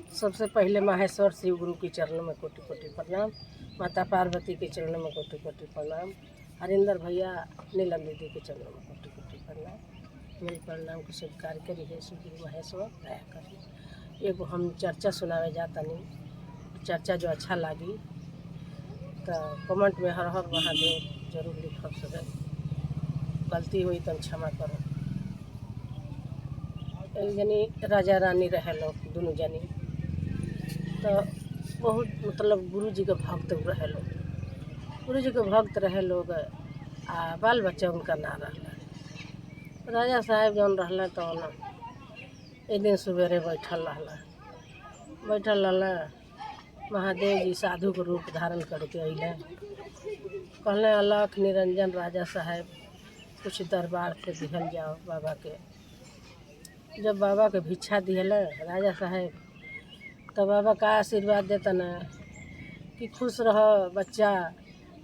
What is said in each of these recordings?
सबसे पहले माहेश्वर शिव गुरु के चरणों में कोटि कोटि प्रणाम। माता पार्वती के चरणों में कोटि कोटि प्रणाम। हरिंदर भैया नीलम दीदी के चरणों में कोटि कोटि प्रणाम। मेरे प्रणाम को स्वीकार करी है शिव गुरु महेश्वर दया करी। एगो हम चर्चा सुनावे जाता नहीं, चर्चा जो अच्छा लगी तो कमेंट में हर हर महादेव जरूर लिखब। सब गलती हुई तो क्षमा करो। एक जनी राजा रानी रहे लोग दोनों जनी, तो बहुत मतलब गुरु जी के भक्त रहे लोग, गुरु जी के भक्त रहे लोग आ बाल बच्चा उनका ना रहा। राजा साहब जौन रहला तो न एक दिन सवेरे बैठल रहला महादेव जी साधु के रूप धारण करके अइले। कहले अलख निरंजन राजा साहब कुछ दरबार से दिहल जाओ बाबा के। जब बाबा के भिक्षा दिहले राजा साहब, तो बाबा का आशीर्वाद देता न कि खुश रहो बच्चा,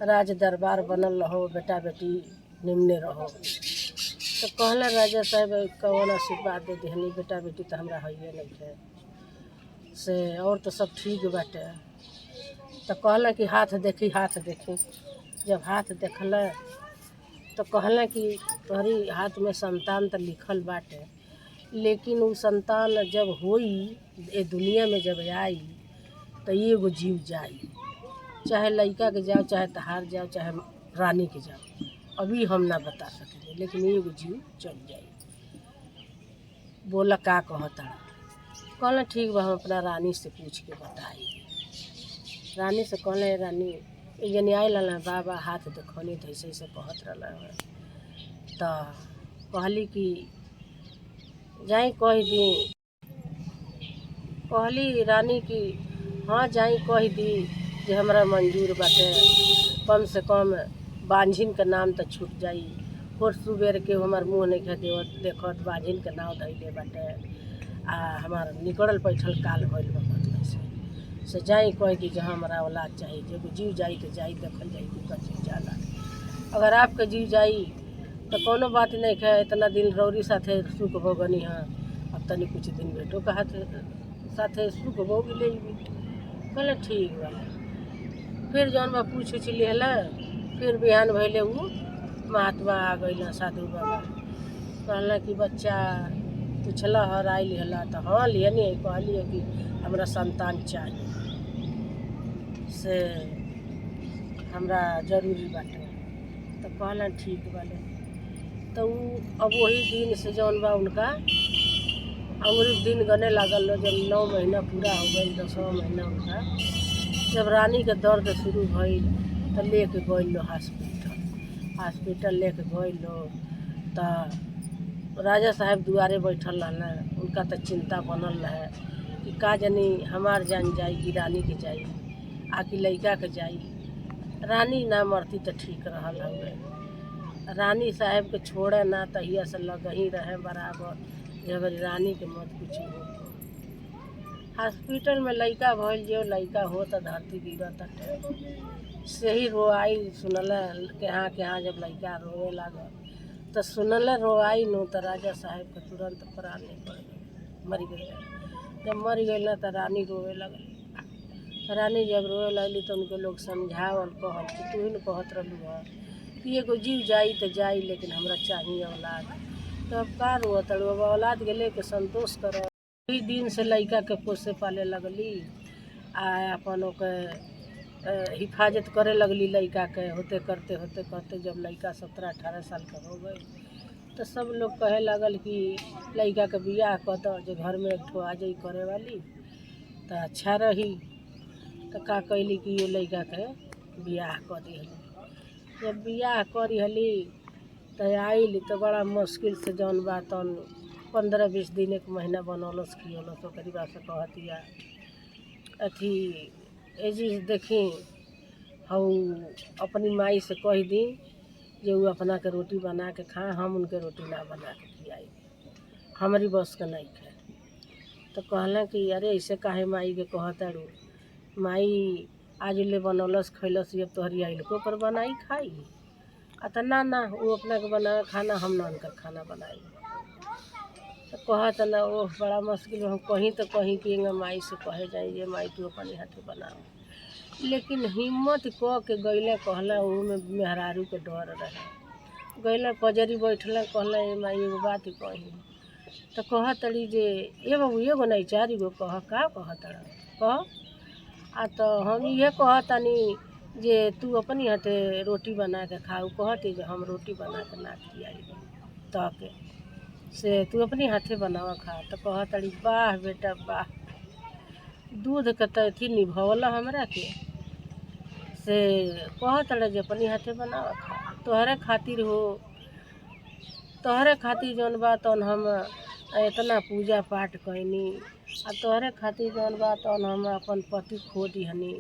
राज दरबार बनल रहो, बेटा बेटी निमने रहो। तो कहला राजा साहब कौन आशीर्वाद दे दिहनी, बेटा बेटी तो हमरा है नहीं है से, और तो सब ठीक बाटे। तो कहला कि हाथ देखी हाथ देखी। जब हाथ देखल तो कहला कि तोहरी हाथ में संतान तो लिखल बाटे, लेकिन वो संतान जब होई ये दुनिया में जब आई तो एगो जीव जाई, चाहे लड़का के जाओ, चाहे तहार जाओ, चाहे रानी के जाओ, अभी हम ना बता सकेंगे, लेकिन एगो जीव चल जाई। बोला का कहता? कहला ठीक बा, हम अपना रानी से पूछ के बताई। रानी से कहले रानी एक जनी आयल रहा बाबा हाथ देखनी तो ऐसे ऐसे कहत रहा है। तो कहली कि जाई कह दी, कहली रानी की हाँ जाई कह दी जे हमरा मंजूर बाटे, कम से कम बांझिन के नाम तो छूट जाई। और सुबेर के हमार मुँह नहीं खे देवत देखत बांझिन के नाव धैले बाटे आ हमार निकलल बैठल काल भइल बा से जाई कह दी जहाँ हमारा औलाद चाहिए। जब जीव जाई तो जाई, देखल जाई कि जीव जाला। अगर आपके जीव जाई तो कोनो बात नहीं है, इतना दिन रौरी साथे सुख भोगनी है, अब तनी कुछ दिन बेटो का हाथ साथे सुख भोग ले। कहले ठीक बा। फिर जौन बा पूछ उछ लिहला, फिर बिहान भैले वो महात्मा आ गई साधु बाबा। कहला कि बच्चा पूछला हर आई लिहला? तो हाँ लिहनी है। कहली कि हमरा संतान चाहिए से हमरा जरूरी बाटे। तो कहला ठीक बाले। तो अब वही दिन से जौन बा उनका अंग्रेज दिन गने लागल। जब 9 महीना पूरा हो गई, 10वां महीना उनका जब रानी के दर्द शुरू भइल तो लेके गइल हॉस्पिटल लेके गइल। तो राजा साहब दुआरे बैठल रहना, उनका तो चिंता बनल रहे कि का जानी हमार जान जाई कि रानी के जाई, आकि लड़का के जाई। रानी ना मरती तो ठीक रहल हवे। रानी साहब के छोड़े ना तहिया से लग ही रहे बराबर, जब रानी के मत कुछ हो। हॉस्पिटल में लड़का भइल, जो लड़का हो तो धरती गिरत से ही रोआई सुनल के हाँ जब लड़का रोए लागल तो सुनल रोआई नो। तो राजा साहब के तुरंत प्राण निकल गए, मर गए। जब मर गए ना तो रानी रोए लगल। रानी जब रोए लगली तो उनके लोग समझावल कहल कि तू ही न कहत रहलू है कि एगो जीव जाई तो जाई, लेकिन हमरा चाहिए औलाद। तो अब का रोत अब औलाद के लेके संतोष कर। वही दिन से लड़का के पोसे पाले लगली आ अपन हिफाजत करे लगली लड़का के। होते करते जब लड़का 17-18 साल का हो गई तो सब लोग कहे लगल कि लड़का के बियाह कर दो, जो घर में एक ठो आ जाई करे वाली तो अच्छा रही। तो का कैली कि ये लड़का के बियाह कर दिहली। जब बियाह करी हली तो आइल तो बड़ा मुश्किल से जौन बा तौन 15-20 दिन 1 महीना बनौलस खियौलस। ओकरी बात से कहतिया अथी एजी देखी हऊ अपनी माई से कह दी जो वो अपना के रोटी बना के खा, हम उनके रोटी ना बना के खियाई, हमारी बस का नहीं है। तो कहला कि अरे ऐसे काहे माई के कहतारू, माई आज ले बनौलस खैलस, अब तोहरी आइलको पर बनाई खाई। तो ना वो अपना के बना खाना, हम ना उनका खाना बनाई। तो कहत ना ओह बड़ा मुश्किल हम कहीं तो कहीं कि माई से कहे जाए ये माई तू अपने हाथे बनाओ, लेकिन हिम्मत क के गईले कहला में मेहरारू के डर रहे। गईले पजरी बैठल कहला ये माई एगो बात कही तो कह तड़ी जे ए बाबू एगो नहीं 4 गो कह का कह तड़ा कह आ तो हम ये कहतनी जे तू अपनी हाथे रोटी बना के खाऊ। कहती जे हम रोटी बना के ना खियाई तके से तू अपनी हाथे बनावा खा। तो कह तड़ी वाह बेटा वाह, दूध के तो अथी निभवला हमरा के से कह तड़े जे अपनी हाथे बनावा खा। तोहरे खातिर हो, तोहरे खातिर जौन बा तौन हम इतना पूजा पाठ कैनी आ तोहरे खातिर जौन बा तौन हम अपन पति खो दिहनी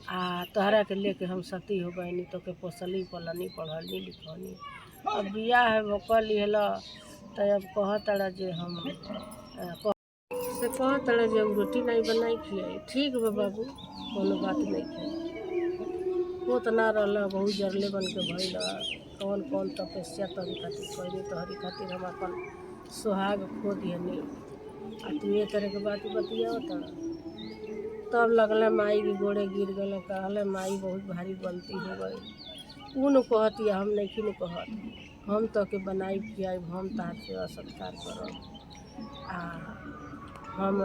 आ तोहरा के लेके हम सती हो गईनी तो के पोसली पलनी पढ़लनी लिखनी। अब बियाह कर लिहला तो अब कह तड़ा जे हम से कह तड़ा जे रोटी नहीं बनाई खियाई। ठीक बा बाबू कोनो बात नहीं खियाई। पोत ना रहला बहुत जरले बन के भइल कौन कौन तपस्या तोहरी खातिर कैनी, तोहरी खातिर हम अपन सुहाग खो दिहनी आ तू ये तरह के बात बतियावत। तब लगला माई के गोड़े गिर गए, कहले माई बहुत भारी गलती हो गई। ऊ न कहती हम नहीं न कहत, हम तो के बनाई खियाई, हम तार सेवा सत्कार करब आ हम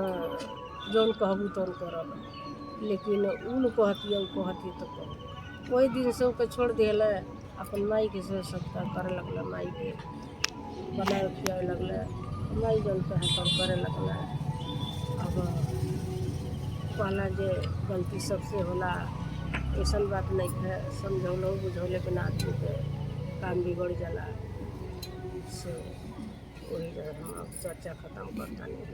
जौन कहबू तौन करब, लेकिन ऊ न कहती ऊ कहती तो कह। कोई दिन से ओके छोड़ दिला, अपन माई के सेवा सत्कार करे लगला, माई के बनाए खियाए लगला, माई जौन कहे तौन करे लगला। अब कहला जे गलती सबसे होला, ऐसन बात नहीं है, समझौलो बुझौले बिना आदमी के काम बिगड़ जाला। से वही जगह हम चर्चा ख़त्म करता नहीं।